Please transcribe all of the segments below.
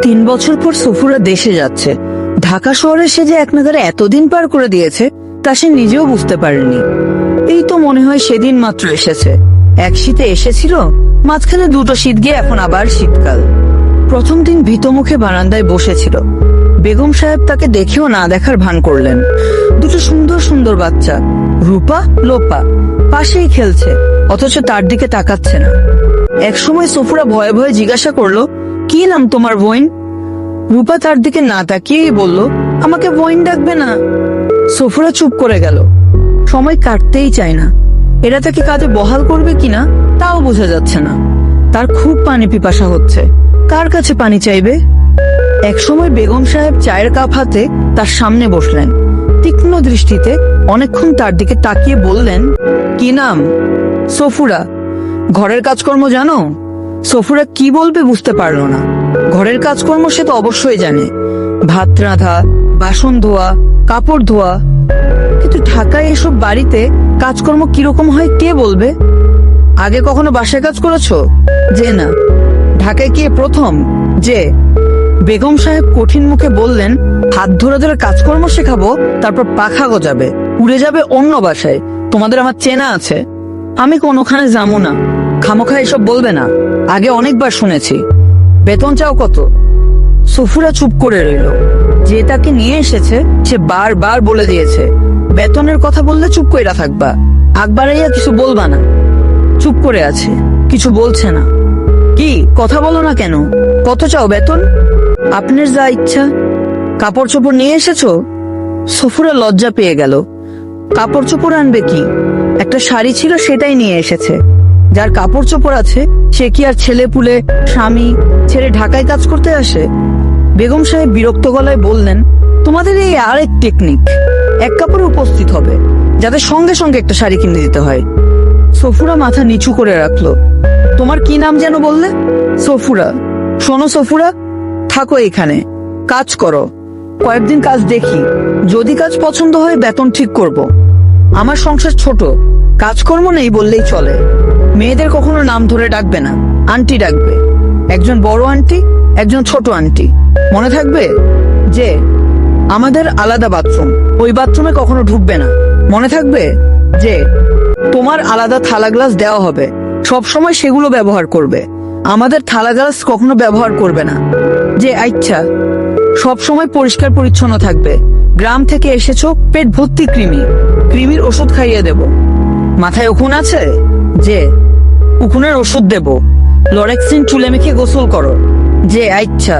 3 বছর পর সফুরা দেশে যাচ্ছে। ঢাকা শহরে সে যে এক নাগারে এতদিন পার করে দিয়েছে তা সে নিজেও বুঝতে পারেনি। এই তো মনে হয় সেদিন মাত্র এসেছে। এক শীতে এসেছিল, মাঝখানে 2টো শীত গিয়ে এখন আবার শীতকাল। প্রথম দিন ভীত মুখে বারান্দায় বসেছিল। বেগম সাহেব তাকে দেখেও না দেখার ভান করলেন। 2টো সুন্দর সুন্দর বাচ্চা, রূপা লোপা, পাশেই খেলছে, অথচ তার দিকে তাকাচ্ছে না। একসময় সফুরা ভয়ে ভয়ে জিজ্ঞাসা করলো, কি নাম তোমার বোন? রূপা তার দিকে না তাকিয়েই বলল, আমাকে বোন ডাকবে না। সফুরা চুপ করে গেল। সময় কাটতেই চায় না। এরা তাকে কাজে বহাল করবে কিনা তাও বোঝা যাচ্ছে না। তার খুব পানি পিপাসা হচ্ছে, কার কাছে পানি চাইবে? একসময় বেগম সাহেব চায়ের কাপ হাতে তার সামনে বসলেন। তীক্ষ্ণ দৃষ্টিতে অনেকক্ষণ তার দিকে তাকিয়ে বললেন, কি নাম? সফুরা। ঘরের কাজকর্ম জানো? সফুরা কি বলবে বুঝতে পারল না। ঘরের কাজকর্ম সে তো অবশ্যই জানে, ভাত রাঁধা, বাসন ধোয়া, কাপড় ধোয়া, কিন্তু ঢাকায় এসব বাড়িতে কাজকর্ম কিরকম হয় কে বলবে? আগে কখনো বাসায় কাজ করেছো? যে না। ঢাকায় কি প্রথম? যে। বেগম সাহেব কঠিন মুখে বললেন, হাত ধরে ধরে কাজকর্ম শেখাবো, তারপর পাখা গজাবে, উড়ে যাবে অন্য বাসায়। তোমাদের আমার চেনা আছে, আমি কোনোখানে যাবো না। খামোখা এসব বলবে না, আগে অনেকবার শুনেছি। বেতন চাও কত? সফুরা চুপ করে রইল। যে তাকে নিয়ে এসেছে সে বারবার বলে দিয়েছে, বেতনের কথা বললে চুপ কইরা থাকবা, আগ বাড়াইয়া কিছু বলবা না। চুপ করে আছে, কিছু বলছে না। কি কথা বলো না কেন? কত চাও বেতন? আপনার যা ইচ্ছা। কাপড় চোপড় নিয়ে এসেছো? সফুরা লজ্জা পেয়ে গেল। কাপড় চোপড় আনবে কি? একটা শাড়ি ছিল সেটাই নিয়ে এসেছে। যার কাপড় চোপড় আছে সে কি আর ছেলে পুলে স্বামী ছেড়ে ঢাকায় কাজ করতে আসে? বেগম সাহেব বিরক্ত গলায় বললেন, তোমাদের এই আরেক টেকনিক, এক কাপড়ে উপস্থিত হবে, যাতে সঙ্গে সঙ্গে একটা শাড়ি কিনে দিতে হয়। সফুরা মাথা নিচু করে রাখলো। তোমার কি নাম যেন বললে? সফুরা। শোনো সফুরা, থাকো এখানে, কাজ করো, কয়েকদিন কাজ দেখি, যদি কাজ পছন্দ হয় বেতন ঠিক করব। আমার সংসার ছোট, কাজকর্ম নেই বললেই চলে। মেয়েদের কখনো নাম ধরে ডাকবে না, আন্টি ডাকবে। একজন বড় আন্টি, একজন ছোট আন্টি, মনে থাকবে? যে। আমাদের আলাদা বাথরুম, ওই বাথরুমে কখনো ঢুকবে না, মনে থাকবে? যে। তোমার আলাদা থালা গ্লাস দেওয়া হবে, সব সময় সেগুলো ব্যবহার করবে, আমাদের থালা গ্লাস কখনো ব্যবহার করবে না। যে। আচ্ছা। সব সময় পরিষ্কার পরিচ্ছন্ন থাকবে। গ্রাম থেকে এসেছো, পেট ভর্তি কৃমি, কৃমির ওষুধ খাইয়ে দেব। মাথায় উকুন আছে? যে। উকুনের ওষুধ দেব। লরেক্সিন চুলে মেখে গোসল করো। যে। আচ্ছা।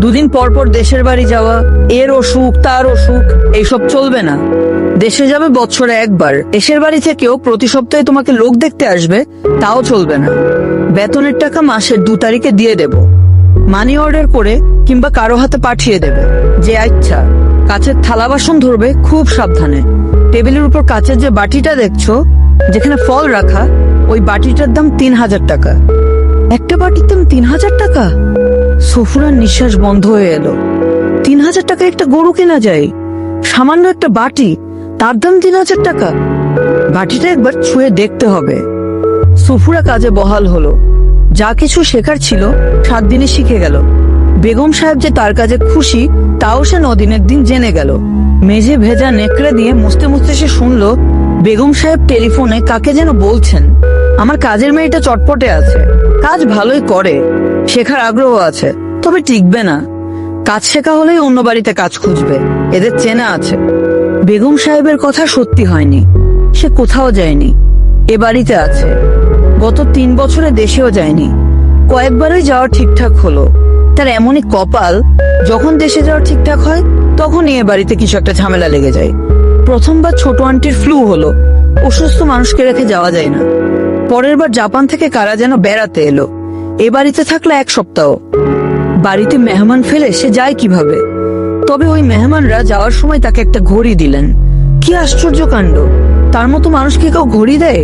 2 দিন পর পর দেশের বাড়ি যাওয়া, এর অসুখ তার অসুখ, এইসব চলবে না। দেশে যাবে বছরে একবার, দেশের বাড়ি থেকেও প্রতি সপ্তাহে তোমাকে লোক দেখতে আসবে, তাও চলবে না। বেতনের টাকা মাসের 2 তারিখে দিয়ে দেব, মানি অর্ডার করে কিংবা কারো হাতে পাঠিয়ে দেবে। যে। আচ্ছা। কাচের থালা বাসন ধরবে খুব সাবধানে। টেবিলের উপর কাচের যে বাটিটা দেখছো, যেখানে ফল রাখা, ওই বাটিটার দাম 3000 টাকা। একটা বাটির দাম 3000 টাকা? সফুরার নিঃশ্বাস বন্ধ হয়ে এলো। 3000 টাকা একটা গরু কেনা যায়? সামান্য একটা বাটি, তার দাম 3000 টাকা? বাটিটা একবার ছুঁয়ে দেখতে হবে। সফুরা কাজে বহাল হলো। যা কিছু শেখার ছিল 7 দিনে শিখে গেল। বেগম সাহেব যে তার কাজে খুশি তাও সে 9 দিনের দিন জেনে গেল। মেঝে ভেজা নেকড়ে দিয়ে মুছতে মুছতে সে শুনলো বেগম সাহেব টেলিফোনে কাকে যেন বলছেন, আমার কাজের মেয়েটা চটপটে আছে, কাজ ভালোই করে, শেখার আগ্রহ আছে, তবে টিকবে না। কাজ শেখা হলেই অন্য বাড়িতে কাজ খুঁজবে, এদের চেনা আছে। বেগম সাহেবের কথা সত্যি হয়নি। সে কোথাও যায়নি, এ বাড়িতে আছে। গত 3 বছরে দেশেও যায়নি। কয়েকবারই যাওয়ার ঠিকঠাক হলো। তার এমনই কপাল, যখন দেশে যাওয়া ঠিকঠাক হয় তখনই এ বাড়িতে কিছু একটা ঝামেলা লেগে যায়। প্রথমবার ছোট আন্টির ফ্লু হলো, অসুস্থ মানুষকে রেখে যাওয়া যায় না। পরের বার জাপান থেকে কারা যেন বেড়াতে এলো, এ বাড়িতে থাকলো 1 সপ্তাহ। বাড়িতে মেহমান ফেলে সে যায় কিভাবে? তবে ওই মেহমানরা যাওয়ার সময় তাকে একটা ঘড়ি দিলেন। কি আশ্চর্য কাণ্ড, তার মতো মানুষকে কেউ ঘড়ি দেয়?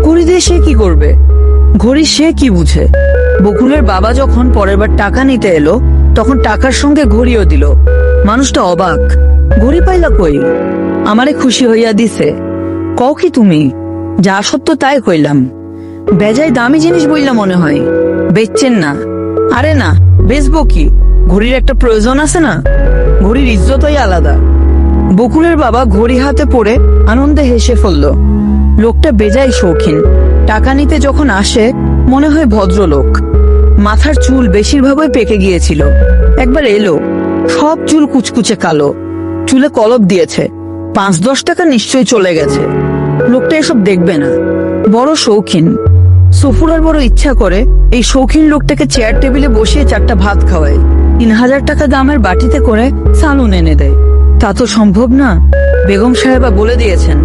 ঘড়ি দিয়ে সে কি করবে? ঘড়ি সে কি বুঝে? বকুলের বাবা যখন পরের বার টাকা নিতে এলো তখন টাকার সঙ্গে ঘড়িও দিল। মানুষটা অবাক, ঘড়ি পাইলা কই? আমারে খুশি হইয়া দিছে। কও কি তুমি? যা সত্য তাই কইলাম। বেজায় দামি জিনিস বইলা মনে হয়, বেচছেন না? আরে না, বেচবো কি, ঘড়ির একটা প্রয়োজন আছে না, ঘড়ির ইজ্জতই আলাদা। বকুলের বাবা ঘড়ি হাতে পড়ে আনন্দে হেসে ফেলল। লোকটা বেজায় শৌখিন, টাকা নিতে যখন আসে মনে হয় ভদ্রলোক। মাথার চুল বেশিরভাগই পেকে গিয়েছিল, একবার এলো, সব চুল কুচকুচে কালো, চুলে কলপ দিয়েছে। 5-10 টাকা নিশ্চয়ই চলে গেছে। লোকটা এসব দেখবে না, বড় শৌখিন। সফুরার বড় ইচ্ছা করে এই শৌখিন লোকটাকে চেয়ার টেবিলে বসিয়ে 4টা ভাত খাওয়ায়, 3000 টাকা দামের বাটিতে করে সালুন এনে দেয়। তা তো সম্ভব না। বেগম সাহেবা বলে দিয়েছেন,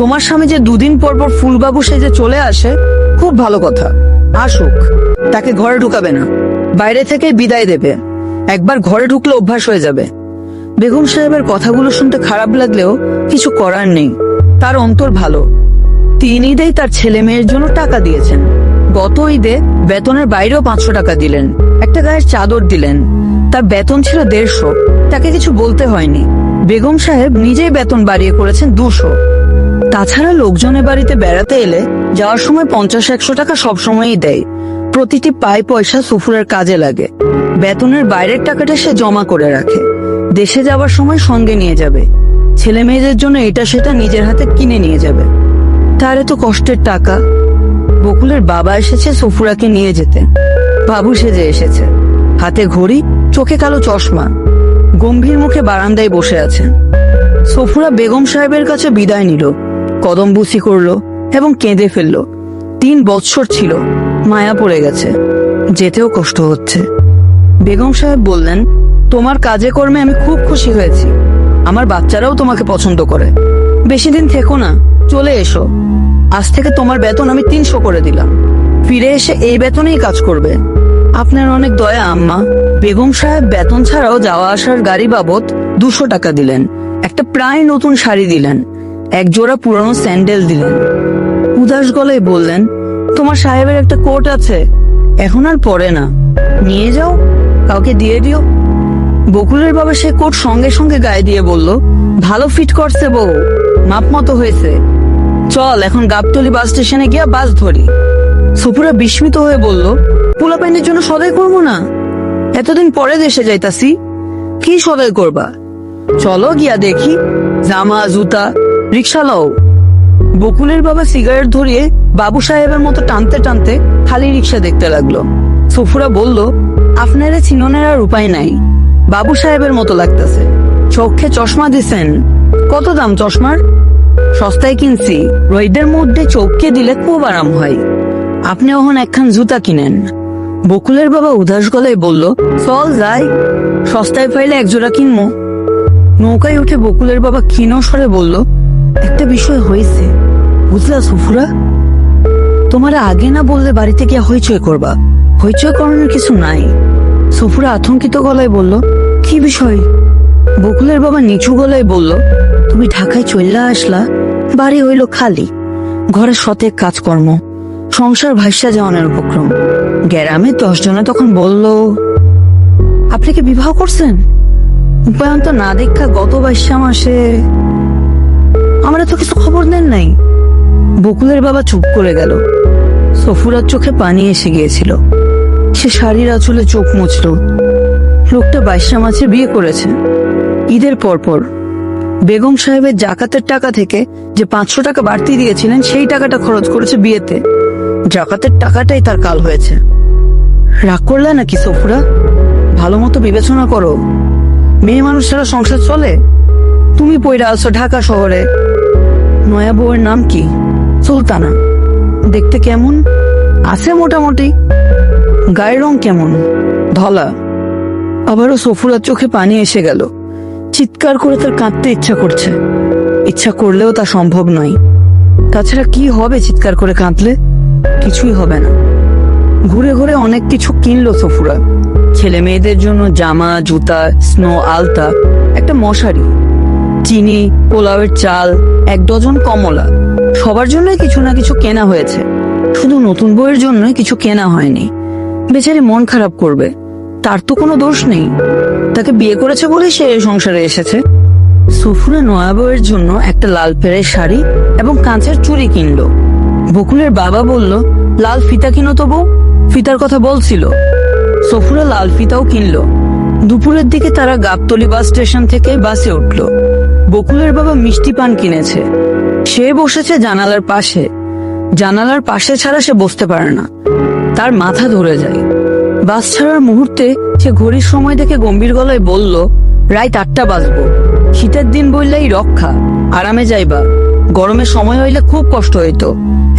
তোমার স্বামী যে 2 দিন পর পর ফুলবাবু সেজে চলে আসে, খুব ভালো কথা, আসুক। তাকে ঘরে ঢুকাবে না, বাইরে থেকে বিদায় দেবে। একবার ঘরে ঢুকলে অভ্যাস হয়ে যাবে। বেগম সাহেবের কথাগুলো শুনতে খারাপ লাগলেও কিছু করার নেই। তার অন্তর ভালো। 3 ঈদেই তার ছেলে মেয়ের জন্য টাকা দিয়েছেন। গত ঈদে বেতনের বাইরেও 500 টাকা দিলেন, একটা গায়ের চাদর দিলেন। তার বেতন ছিল 150, তাকে কিছু বলতে হয়নি। বেগম সাহেব নিজেই বেতন বাড়িয়ে করেছেন 200। তাছাড়া লোকজনের বাড়িতে বেড়াতে এলে যাওয়ার সময় 50-100 টাকা সবসময়ই দেয়। প্রতিটি পাই পয়সা সফুরের কাজে লাগে। বেতনের বাইরের টাকাটা সে জমা করে রাখে, দেশে যাওয়ার সময় সঙ্গে নিয়ে যাবে। ছেলে মেয়েদের জন্য এটা সেটা নিজের হাতে কিনে নিয়ে যাবে। তার এত কষ্টের টাকা। বকুলের বাবা এসেছে সফুরাকে নিয়ে যেতে। বাবু সেজে এসেছে, হাতে ঘড়ি, চোখে কালো চশমা, গম্ভীর মুখে বারান্দায় বসে আছে। সফুরা বেগম সাহেবের কাছে বিদায় নিল, কদম বুসি করলো এবং কেঁদে ফেলল। 3 বৎসর ছিল, মায়া পড়ে গেছে, যেতেও কষ্ট হচ্ছে। বেগম সাহেব বললেন, তোমার কাজে কর্মে আমি খুব খুশি হয়েছি। আমার বাচ্চারাও তোমাকে পছন্দ করে। বেশি দিন থেকো না, চলে এসো। আজ থেকে তোমার বেতন আমি 300 করে দিলাম। ফিরে এসে এই বেতনেই কাজ করবে। আপনার অনেক দয়া আম্মা। বেগম সাহেব বেতন ছাড়াও যাওয়া আসার গাড়ি বাবদ 200 টাকা দিলেন। একটা প্রায় নতুন শাড়ি দিলেন, 1 জোড়া পুরানো স্যান্ডেল দিলেন। উদাস গলায় বললেন, তোমার সাহেবের একটা কোট আছে, এখন আর পরে না, নিয়ে যাও, কাউকে দিয়ে দিও। বকুলের বাবা সে কোট সঙ্গে সঙ্গে গায়ে দিয়ে বলল, ভালো ফিট করছে বউ, মাপ মতো হয়েছে। চল এখন গাবতলী বাস স্টেশনে গিয়া বাস ধরি। সফুরা বিস্মিত হয়ে বলল, পোলাপাইনের জন্য সদাই করবো না? এতদিন পরে দেশে যাইতাছি, কি সদাই করবা? চলো গিয়া দেখি, জামা জুতা, রিক্সা লও। বকুলের বাবা সিগারেট ধরিয়ে বাবু সাহেবের মতো টানতে টানতে খালি রিক্সা দেখতে লাগলো। সফুরা বলল, আপনারা চিননের আর উপায় নাই, বাবু সাহেবের মতো লাগতেছে। চোখে চশমা দিছেন? কত দাম চশমার? সস্তায় কিনছি, রোদের মধ্যে চোখকে দিলে খুব আরাম হয়। আপনি ওখানে একখান জুতা কিনেন। বকুলের বাবা উদাস গলায় বলল, চল যাই, সস্তায় পাইলে 1 জোড়া কিনবো। নৌকায় উঠে বকুলের বাবা ক্ষীণ স্বরে বলল, একটা বিষয় হয়েছে বুঝলা সফুরা, তোমার আগে না বললে বাড়িতে গিয়ে হইচই করবা। হইচই করানোর কিছু নাই। সফুরা আতঙ্কিত গলায় বলল, কি বিষয়? বকুলের বাবা নিচু গলায় বলল, তুমি ঢাকায় চলে আসলা, বাড়ি হইল খালি, ঘরে শতেক কাজকর্ম, সংসার ভাইসা যাওয়ানোর উপক্রম। গ্রামে 10 জনে তখন বলল, আপনি কি বিবাহ করছেন? উপায়ন্ত না দেখা গত 22 মাসে আমরা তো কিছু খবর দেন নাই। বকুলের বাবা চুপ করে গেল। সফুরার চোখে পানি এসে গিয়েছিল। সে শাড়ির আঁচলে চোখ মুছল। লোকটা 22 মাসে বিয়ে করেছে। ঈদের পরপর বেগম সাহেবের জাকাতের টাকা থেকে যে 500 টাকা বাড়তি দিয়েছিলেন, সেই টাকাটা খরচ করেছে বিয়েতে। জাকাতের টাকাটাই তার কাল হয়েছে। রাগ করলে নাকি সফুরা? ভালো মতো বিবেচনা করো। মেয়ে মানুষ ছাড়া সংসার চলে? তুমি পয়রা আছো ঢাকা শহরে। নয়া বউয়ের নাম কি? সুলতানা। দেখতে কেমন? আছে মোটামুটি। গায়ের রং কেমন? ধলা। আবারও সফুরার চোখে পানি এসে গেল। চিৎকার করে তার কাঁদতে ইচ্ছা করছে, ইচ্ছা করলেও তা সম্ভব নয়। তাছাড়া কি হবে চিৎকার করে কাঁদলে? কিছুই হবে না। ঘুরে ঘুরে অনেক কিছু কিনলো সফুরা। ছেলে মেয়েদের জন্য জামা, জুতা, স্নো আলতা, একটা মশারি, চিনি, পোলাওয়ের চাল, 1 ডজন কমলা। সবার জন্যই কিছু না কিছু কেনা হয়েছে, শুধু নতুন বউয়ের জন্য কিছু কেনা হয়নি। বেচারি মন খারাপ করবে, তার তো কোনো দোষ নেই। তাকে বিয়ে করেছে বলে সে এই সংসারে এসেছে। সফুরা নয়া বউয়ের জন্য একটা লাল পেড়ের শাড়ি এবং কাঁচের চুড়ি কিনলো। বকুলের বাবা বলল, লাল ফিতা কিনো তো বউ। ফিতার কথা বলছিল। সফুরা লাল ফিতাও কিনলো। দুপুরের দিকে তারা গাবতলী বাস স্টেশন থেকে বাসে উঠল। বকুলের বাবা মিষ্টি পান কিনেছে। সে বসেছে জানালার পাশে। জানালার পাশে ছাড়া সে বসতে পারে না, তার মাথা ধরে যায়। বাস ছাড়ার মুহূর্তে সে ঘড়ির সময় দেখে গম্ভীর গলায় বলল, রাত 8টা বাজবো। শীতের দিন বললেই রক্ষা, আরামে যাইবা। গরমের সময় হইলে খুব কষ্ট হইতো।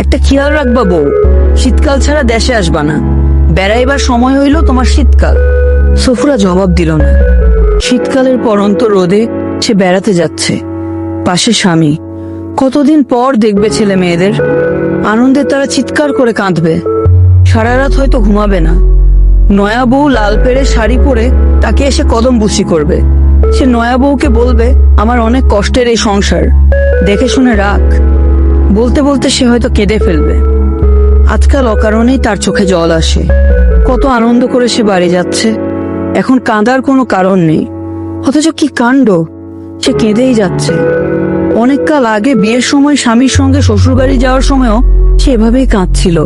একটা খেয়াল রাখবা বউ, শীতকাল ছাড়া দেশে আসবা না। বেড়াইবার সময় হইল তোমার শীতকাল। সফুরা জবাব দিল না। শীতকালের পরন্ত রোদে সে বেড়াতে যাচ্ছে, পাশে স্বামী। কতদিন পর দেখবে ছেলে মেয়েদের। আনন্দে তারা চিৎকার করে কাঁদবে। সারা রাত হয়তো ঘুমাবে না। নয়া বউ লাল পেড়ে শাড়ি পরে তাকে এসে কদম বুসি করবে। সে নয়া বউকে বলবে, আমার অনেক কষ্টের এই সংসার, দেখে শুনে রাখ। বলতে বলতে সে হয়তো কেঁদে ফেলবে। আজকাল অকারণেই তার চোখে জল আসে। কত আনন্দ করে সে বাড়ি যাচ্ছে, এখন কাঁদার কোনো কারণ নেই। অথচ কি কাণ্ড, সে কেঁদেই যাচ্ছে। অনেক কাল আগে বিয়ের সময় স্বামীর সঙ্গে শ্বশুর বাড়ি যাওয়ার সময়ও সে এভাবেই কাঁদছিল।